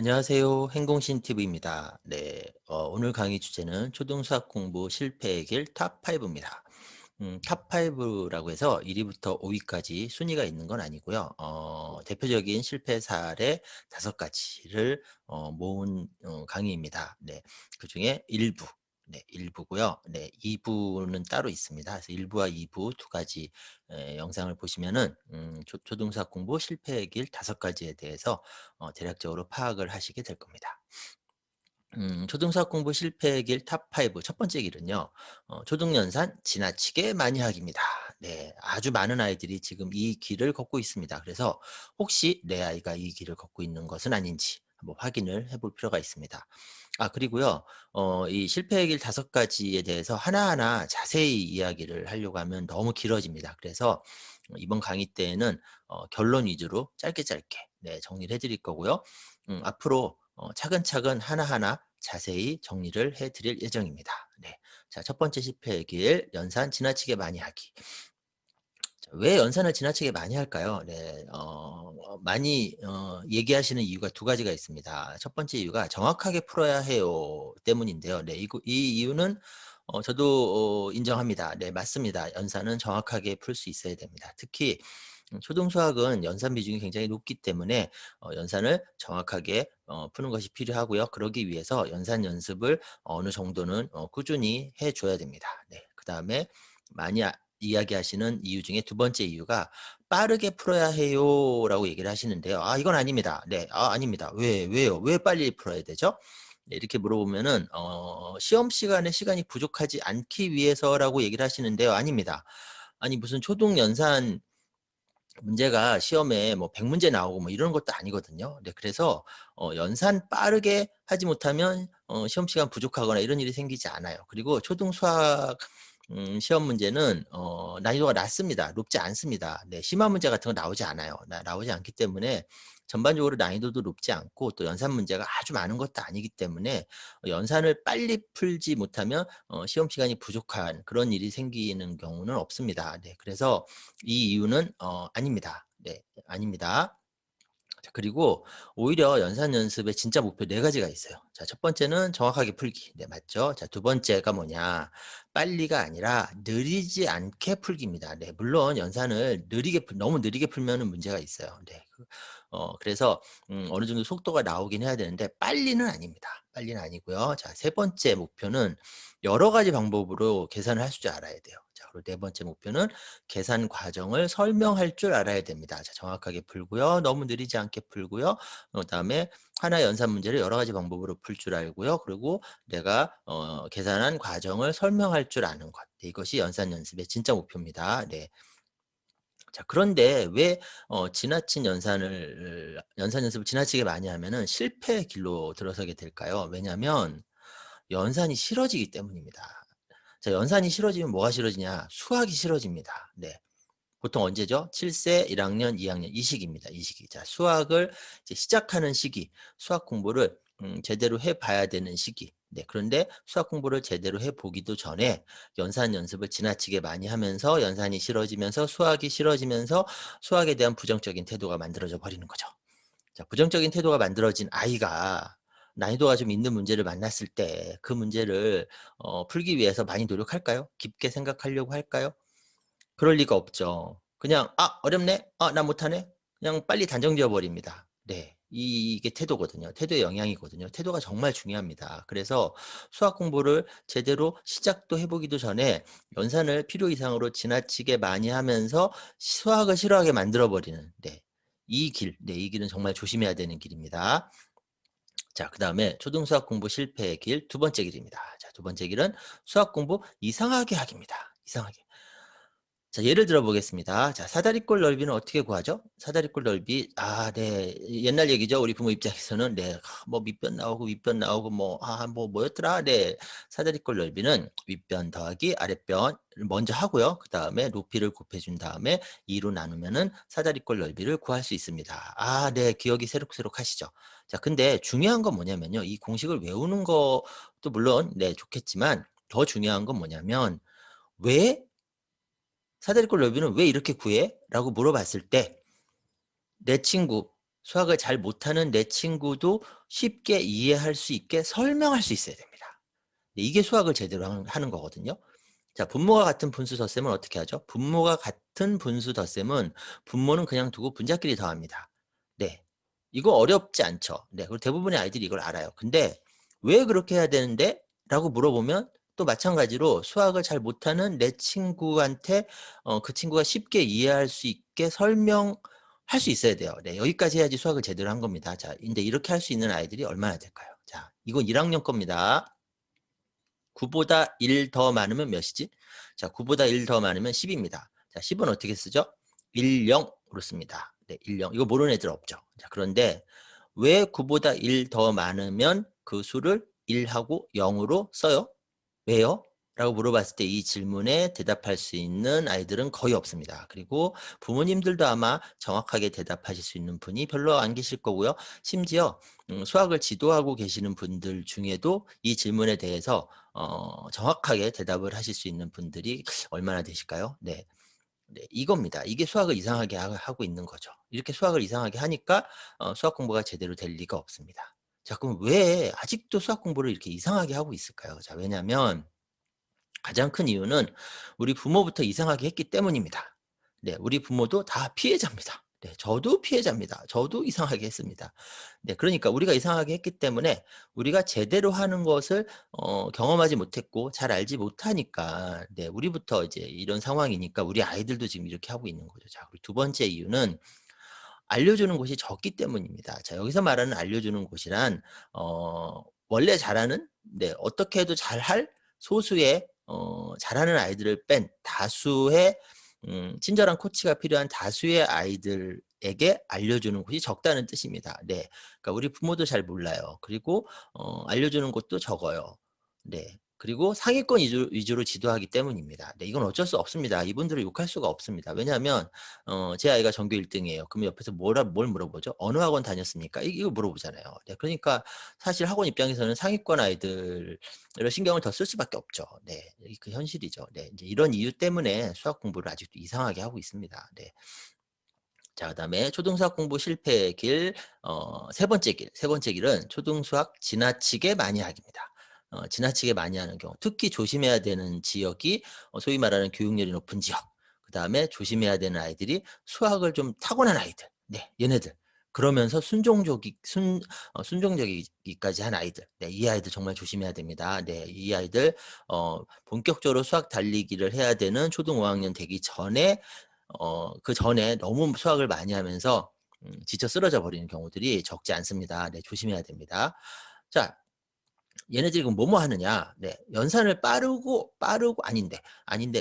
안녕하세요. 행공신 TV입니다. 네, 오늘 강의 주제는 초등수학 공부 실패의 길 탑5입니다. 탑5라고 해서 1위부터 5위까지 순위가 있는 건 아니고요. 대표적인 실패 사례 5가지를 모은 강의입니다. 네, 그중에 일부, 네, 일부고요. 네, 2부는 따로 있습니다. 그래서 1부와 2부 두 가지 영상을 보시면은 초등수학 공부 실패의 길 5가지에 대해서 대략적으로 파악을 하시게 될 겁니다. 초등수학 공부 실패의 길 탑5 첫 번째 길은요. 초등연산 지나치게 많이 하기입니다. 네, 아주 많은 아이들이 지금 이 길을 걷고 있습니다. 그래서 혹시 내 아이가 이 길을 걷고 있는 것은 아닌지 한번 확인을 해볼 필요가 있습니다. 아, 그리고요. 이 실패의 길 5가지에 대해서 하나하나 자세히 이야기를 하려고 하면 너무 길어집니다. 그래서 이번 강의 때에는 결론 위주로 짧게 짧게 네, 정리를 해드릴 거고요. 앞으로 차근차근 하나하나 자세히 정리를 해 드릴 예정입니다. 네. 자, 첫 번째 실패의 길, 연산 지나치게 많이 하기. 자, 왜 연산을 지나치게 많이 할까요? 네. 많이 얘기하시는 이유가 두 가지가 있습니다. 첫 번째 이유가 정확하게 풀어야 해요 때문인데요. 네. 이 이유는 저도 인정합니다. 네, 맞습니다. 연산은 정확하게 풀 수 있어야 됩니다. 특히 초등수학은 연산 비중이 굉장히 높기 때문에 연산을 정확하게 푸는 것이 필요하고요. 그러기 위해서 연산 연습을 어느 정도는 꾸준히 해 줘야 됩니다. 네. 그다음에 많이 이야기하시는 이유 중에 두 번째 이유가 "빠르게 풀어야 해요."라고 얘기를 하시는데요. 아, 이건 아닙니다. 네. 아, 아닙니다. 왜요? 왜 빨리 풀어야 되죠? 네, 이렇게 물어보면은 "시험 시간에 시간이 부족하지 않기 위해서"라고 얘기를 하시는데요. 아닙니다. 아니, 무슨 초등 연산 문제가 시험에 뭐 100문제 문제 나오고 뭐 이런 것도 아니거든요. 네, 그래서 연산 빠르게 하지 못하면 시험 시간 부족하거나 이런 일이 생기지 않아요. 그리고 초등 수학 시험 문제는 난이도가 낮습니다. 높지 않습니다. 네, 심화 문제 같은 거 나오지 않아요. 나오지 않기 때문에 전반적으로 난이도도 높지 않고 또 연산 문제가 아주 많은 것도 아니기 때문에 연산을 빨리 풀지 못하면 시험 시간이 부족한 그런 일이 생기는 경우는 없습니다. 네, 그래서 이 이유는 아닙니다. 네, 아닙니다. 자, 그리고 오히려 연산 연습의 진짜 목표 4가지가 있어요. 자, 첫 번째는 정확하게 풀기. 네, 맞죠? 자, 두 번째가 뭐냐? 빨리가 아니라 느리지 않게 풀기입니다. 네, 물론 연산을 너무 느리게 풀면은 문제가 있어요. 네. 그래서 어느 정도 속도가 나오긴 해야 되는데 빨리는 아닙니다. 빨리는 아니고요. 자, 세 번째 목표는 여러 가지 방법으로 계산을 할 줄 알아야 돼요. 자, 그리고 네 번째 목표는 계산 과정을 설명할 줄 알아야 됩니다. 자, 정확하게 풀고요. 너무 느리지 않게 풀고요. 그다음에 하나의 연산 문제를 여러 가지 방법으로 풀 줄 알고요. 그리고 내가 계산한 과정을 설명할 줄 아는 것. 네, 이것이 연산 연습의 진짜 목표입니다. 네. 자, 그런데 왜 지나친 연산 연습을 지나치게 많이 하면은 실패의 길로 들어서게 될까요? 왜냐하면 연산이 싫어지기 때문입니다. 자, 연산이 싫어지면 뭐가 싫어지냐? 수학이 싫어집니다. 네. 보통 언제죠? 7세, 1학년, 2학년 이 시기입니다. 이 시기. 자, 수학을 이제 시작하는 시기, 수학 공부를 제대로 해 봐야 되는 시기. 네, 그런데 수학 공부를 제대로 해 보기도 전에 연산 연습을 지나치게 많이 하면서 연산이 싫어지면서 수학이 싫어지면서 수학에 대한 부정적인 태도가 만들어져 버리는 거죠. 자, 부정적인 태도가 만들어진 아이가 난이도가 좀 있는 문제를 만났을 때 그 문제를 풀기 위해서 많이 노력할까요? 깊게 생각하려고 할까요? 그럴 리가 없죠. 그냥 '아, 어렵네. 아, 나 못하네.' 그냥 빨리 단정 지어 버립니다. 네. 이게 태도거든요. 태도의 영향이거든요. 태도가 정말 중요합니다. 그래서 수학 공부를 제대로 시작도 해 보기도 전에 연산을 필요 이상으로 지나치게 많이 하면서 수학을 싫어하게 만들어 버리는, 네, 이 길. 네, 이 길은 정말 조심해야 되는 길입니다. 자, 그다음에 초등수학 공부 실패의 길 두 번째 길입니다. 자, 두 번째 길은 수학 공부 이상하게 하기입니다. 이상하게. 자, 예를 들어 보겠습니다. 자, 사다리꼴 넓이는 어떻게 구하죠? 사다리꼴 넓이, 아, 네. 옛날 얘기죠. 우리 부모 입장에서는. 네. 뭐 밑변 나오고 윗변 나오고 뭐 뭐였더라? 네. 사다리꼴 넓이는 윗변 더하기 아랫변을 먼저 하고요. 그다음에 높이를 곱해 준 다음에 2로 나누면은 사다리꼴 넓이를 구할 수 있습니다. 아, 네. 기억이 새록새록하시죠? 자, 근데 중요한 건 뭐냐면요. 이 공식을 외우는 것도 물론 네, 좋겠지만 더 중요한 건 뭐냐면 왜 "사다리꼴 넓이는 왜 이렇게 구해?" 라고 물어봤을 때 내 친구, 수학을 잘 못하는 내 친구도 쉽게 이해할 수 있게 설명할 수 있어야 됩니다. 이게 수학을 제대로 하는 거거든요. 자, 분모가 같은 분수 덧셈은 어떻게 하죠? 분모가 같은 분수 덧셈은 분모는 그냥 두고 분자끼리 더합니다. 네. 이거 어렵지 않죠. 네. 그리고 대부분의 아이들이 이걸 알아요. 근데 왜 그렇게 해야 되는데? 라고 물어보면 또 마찬가지로 수학을 잘 못하는 내 친구한테 그 친구가 쉽게 이해할 수 있게 설명할 수 있어야 돼요. 네. 여기까지 해야지 수학을 제대로 한 겁니다. 자, 근데 이렇게 할 수 있는 아이들이 얼마나 될까요? 자, 이건 1학년 겁니다. 9보다 1 더 많으면 몇이지? 자, 9보다 1 더 많으면 10입니다. 자, 10은 어떻게 쓰죠? 1, 0으로 씁니다. 네, 1, 0. 이거 모르는 애들 없죠. 자, 그런데 왜 9보다 1 더 많으면 그 수를 1하고 0으로 써요? 왜요? 라고 물어봤을 때 이 질문에 대답할 수 있는 아이들은 거의 없습니다. 그리고 부모님들도 아마 정확하게 대답하실 수 있는 분이 별로 안 계실 거고요. 심지어 수학을 지도하고 계시는 분들 중에도 이 질문에 대해서 정확하게 대답을 하실 수 있는 분들이 얼마나 되실까요? 네. 네, 이겁니다. 이게 수학을 이상하게 하고 있는 거죠. 이렇게 수학을 이상하게 하니까 수학 공부가 제대로 될 리가 없습니다. 자, 그럼 왜 아직도 수학 공부를 이렇게 이상하게 하고 있을까요? 자, 왜냐하면 가장 큰 이유는 우리 부모부터 이상하게 했기 때문입니다. 네, 우리 부모도 다 피해자입니다. 네, 저도 피해자입니다. 저도 이상하게 했습니다. 네, 그러니까 우리가 이상하게 했기 때문에 우리가 제대로 하는 것을 경험하지 못했고 잘 알지 못하니까 네, 우리부터 이제 이런 상황이니까 우리 아이들도 지금 이렇게 하고 있는 거죠. 자, 그리고 두 번째 이유는 알려주는 곳이 적기 때문입니다. 자, 여기서 말하는 알려주는 곳이란 원래 잘하는 네, 어떻게 해도 잘할 소수의 잘하는 아이들을 뺀 다수의 친절한 코치가 필요한 다수의 아이들에게 알려주는 곳이 적다는 뜻입니다. 네, 그러니까 우리 부모도 잘 몰라요. 그리고 알려주는 곳도 적어요. 네. 그리고 상위권 위주로 지도하기 때문입니다. 네, 이건 어쩔 수 없습니다. 이분들을 욕할 수가 없습니다. 왜냐하면 제 아이가 전교 1등이에요. 그럼 옆에서 뭘 물어보죠? 어느 학원 다녔습니까? 이거 물어보잖아요. 네, 그러니까 사실 학원 입장에서는 상위권 아이들을 신경을 더 쓸 수밖에 없죠. 네, 그 현실이죠. 네, 이제 이런 이유 때문에 수학 공부를 아직도 이상하게 하고 있습니다. 네. 자, 그다음에 초등수학 공부 실패의 길, 세 번째 길은 초등수학 지나치게 많이 하기입니다. 지나치게 많이 하는 경우, 특히 조심해야 되는 지역이 소위 말하는 교육열이 높은 지역. 그다음에 조심해야 되는 아이들이 수학을 좀 타고난 아이들. 네, 얘네들. 그러면서 순종적이기까지 한 아이들. 네, 이 아이들 정말 조심해야 됩니다. 네, 이 아이들 본격적으로 수학 달리기를 해야 되는 초등 5학년 되기 전에 그전에 너무 수학을 많이 하면서 지쳐 쓰러져 버리는 경우들이 적지 않습니다. 네, 조심해야 됩니다. 자, 얘네들이 그럼 뭐뭐 하느냐? 네, 연산을 빠르고 아닌데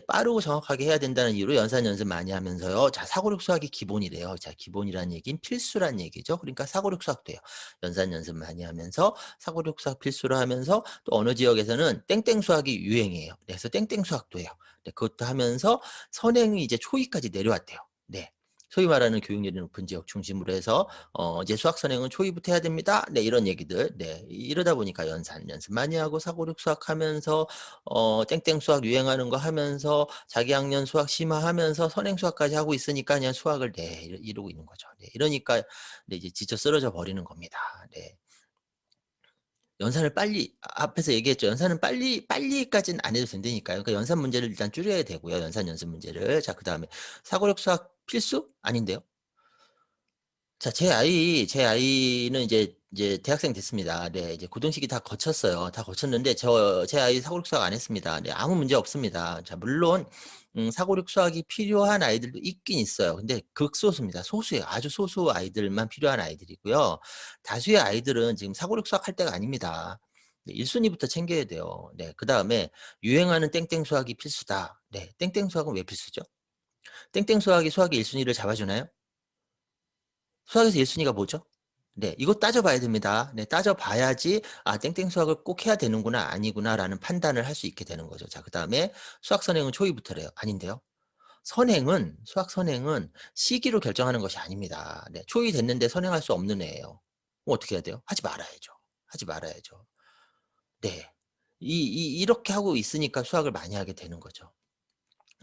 빠르고 정확하게 해야 된다는 이유로 연습 많이 하면서요. 자, 사고력 수학이 기본이래요. 자, 기본이란 얘기는 필수란 얘기죠. 그러니까 사고력 수학도 해요. 연습 많이 하면서 사고력 수학 필수로 하면서 또 어느 지역에서는 땡땡 수학이 유행이에요. 네, 그래서 땡땡 수학도 해요. 네, 그것도 하면서 선행이 이제 초이까지 내려왔대요. 네. 소위 말하는 교육열이 높은 지역 중심으로 해서 이제 수학 선행은 초기부터 해야 됩니다. 네, 이런 얘기들. 네, 이러다 보니까 연습 많이 하고 사고력 수학하면서 땡땡 수학 유행하는 거 하면서 자기 학년 수학 심화하면서 선행 수학까지 하고 있으니까 그냥 수학을 네, 이러고 있는 거죠. 네, 이러니까 네, 이제 지쳐 쓰러져 버리는 겁니다. 네. 연산을 빨리 앞에서 얘기했죠. 연산은 빨리까지는 안 해도 된다니까요. 그러니까 연산 문제를 일단 줄여야 되고요. 연습 문제를. 자, 그다음에 사고력 수학 필수? 아닌데요. 자, 제 아이는 이제 대학생 됐습니다. 네, 이제 고등식이 다 거쳤어요. 다 거쳤는데 제 아이 사고력 수학 안 했습니다. 네, 아무 문제 없습니다. 자, 물론 사고력 수학이 필요한 아이들도 있긴 있어요. 근데 극소수입니다. 소수예요. 아주 소수 아이들만 필요한 아이들이고요. 다수의 아이들은 지금 사고력 수학 할 때가 아닙니다. 네, 1순위부터 챙겨야 돼요. 네, 그다음에 유행하는 땡땡 수학이 필수다. 네, 땡땡 수학은 왜 필수죠? 땡땡 수학이 수학의 1순위를 잡아주나요? 수학에서 1순위가 뭐죠? 네, 이거 따져봐야 됩니다. 네, 따져봐야지 아, 땡땡 수학을 꼭 해야 되는구나 아니구나라는 판단을 할 수 있게 되는 거죠. 자, 그다음에 수학 선행은 초기부터래요. 아닌데요. 수학 선행은 시기로 결정하는 것이 아닙니다. 네, 초기 됐는데 선행할 수 없는 애예요. 그럼 어떻게 해야 돼요? 하지 말아야죠. 하지 말아야죠. 네. 이렇게 하고 있으니까 수학을 많이 하게 되는 거죠.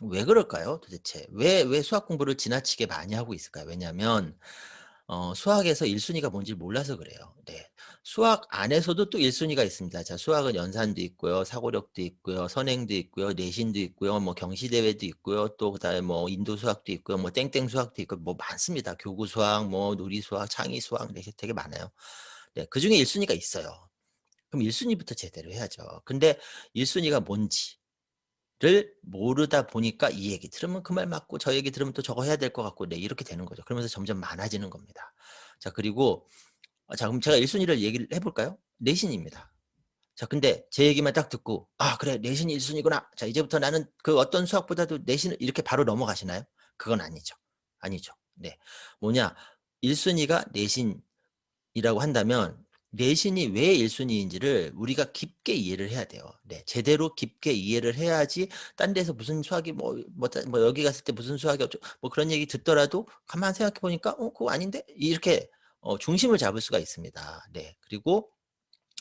왜 그럴까요? 도대체 왜 수학 공부를 지나치게 많이 하고 있을까요? 왜냐하면 수학에서 1 순위가 뭔지 몰라서 그래요. 네. 수학 안에서도 또 1 순위가 있습니다. 자, 수학은 연산도 있고요. 사고력도 있고요. 선행도 있고요. 내신도 있고요. 뭐 경시대회도 있고요. 또 그다음에 뭐 인도 수학도 있고요. 뭐 땡땡 수학도 있고 뭐 많습니다. 교구 수학, 뭐 놀이 수학, 창의 수학, 네, 되게 많아요. 네. 그중에 1 순위가 있어요. 그럼 1 순위부터 제대로 해야죠. 근데 1 순위가 뭔지 를 모르다 보니까 이 얘기 들으면 그 말 맞고 저 얘기 들으면 또 저거 해야 될 것 같고 네, 이렇게 되는 거죠. 그러면서 점점 많아지는 겁니다. 자, 그리고 자, 그럼 제가 1 순위를 얘기를 해 볼까요? 내신입니다. 자, 근데 제 얘기만 딱 듣고 '아 그래 내신이 1 순위구나. 자, 이제부터 나는 그 어떤 수학보다도 내신을' 이렇게 바로 넘어가시나요? 그건 아니죠. 아니죠. 네. 뭐냐 1 순위가 내신 이라고 한다면 내신이 왜 1 순위인지를 우리가 깊게 이해를 해야 돼요. 네. 제대로 깊게 이해를 해야지 딴 데서 무슨 수학이 뭐 여기 갔을 때 무슨 수학이 어쩌 뭐 그런 얘기 듣더라도 가만 생각해 보니까 '그거 아닌데?' 이렇게 중심을 잡을 수가 있습니다. 네. 그리고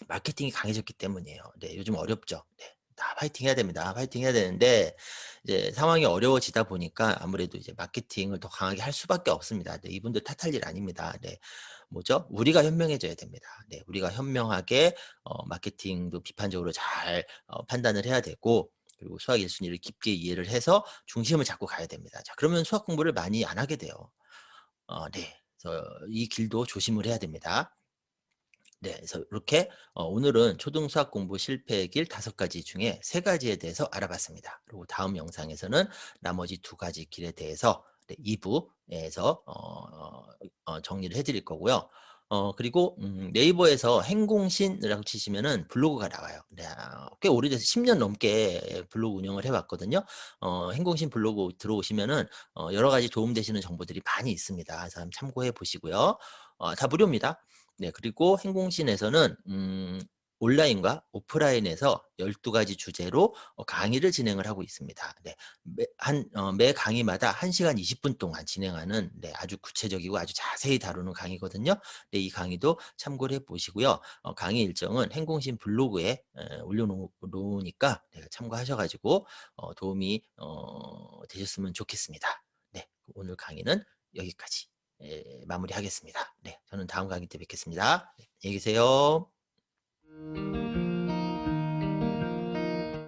마케팅이 강해졌기 때문이에요. 네. 요즘 어렵죠. 네. 다 파이팅 해야 됩니다. 파이팅 해야 되는데 이제 상황이 어려워지다 보니까 아무래도 이제 마케팅을 더 강하게 할 수밖에 없습니다. 네. 이분들 탓할 일 아닙니다. 네. 뭐죠? 우리가 현명해져야 됩니다. 네. 우리가 현명하게 마케팅도 비판적으로 잘 판단을 해야 되고 그리고 수학 1 순위를 깊게 이해를 해서 중심을 잡고 가야 됩니다. 자, 그러면 수학 공부를 많이 안 하게 돼요. 네. 그래서 이 길도 조심을 해야 됩니다. 네. 그래서 이렇게 오늘은 초등수학 공부 실패의 길 5가지 중에 3가지에 대해서 알아봤습니다. 그리고 다음 영상에서는 나머지 2가지 길에 대해서 네, 2 부에서 정리를 해 드릴 거고요. 그리고 네이버에서 행공신이라고 치시면은 블로그가 나와요. 네. 꽤 오래돼서 10년 넘게 블로그 운영을 해 왔거든요. 행공신 블로그 들어오시면은 여러 가지 도움되시는 정보들이 많이 있습니다. 그래서 한번 참고해 보시고요. 다 무료입니다. 네. 그리고 행공신에서는 온라인과 오프라인에서 12 가지 주제로 강의를 진행을 하고 있습니다. 네. 매 강의마다 1 시간 20분 동안 진행하는 네, 아주 구체적이고 아주 자세히 다루는 강의거든요. 네, 이 강의도 참고를 해 보시고요. 강의 일정은 행공신 블로그에 올려 놓으니까 네, 참고하셔 가지고 도움이 되셨으면 좋겠습니다. 네. 오늘 강의는 여기까지 마무리하겠습니다. 네. 저는 다음 강의 때 뵙겠습니다. 네. 안녕히 계세요.